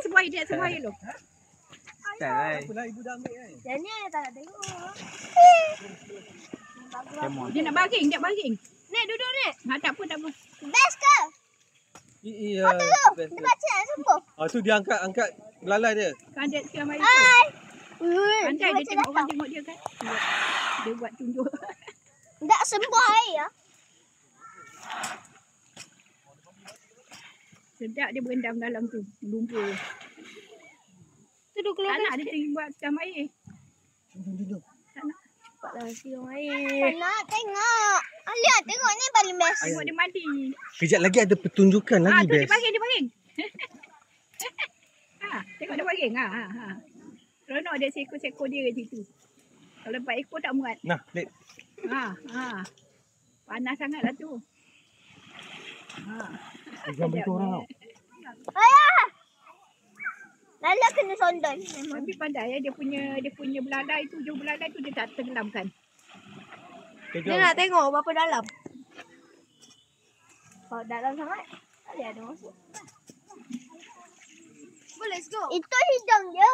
sebuah dia sebuah lu. Tak. Apalah ibu dah ambil kan. Yang ni tak nak tengok. Dia nak baring, dia baring. Nek duduk ni. Tak apa, tak apa. Best ke? Iya. Dia baca nak sembuh. Tu dia angkat belalai dia. Kan dia sekarang mari. Hai. Pandai dia tengok orang tengok dia kan. Dia buat tunjuk. Tak sembuh air ya. Sedap dia berendam dalam tu. Lumpur. Duduk keluar. Tak nak dia tinggi buat sekarang air. Jom. Tak nak. Cepatlah siang air. Nak tengok. Lihat tengok ni paling best. Tengok dia mandi. Kejap lagi ada pertunjukan lagi tu best. dia baring. Tengok dia baring. Seronok dia seekor-seekor dia kat situ. Kalau 4 ekor tak muat. Nah, Lek. Panas sangatlah tu. Jangan beritahu orang tau. Ayah. Lala kena sondol. Tapi pandai dia punya belalai tu, jauh belalai tu dia tak tenggelamkan. Dia nak tengok berapa dalam. Kalau dalam sangat, tak ada masuk. Boleh, let's go. Itu hidung dia.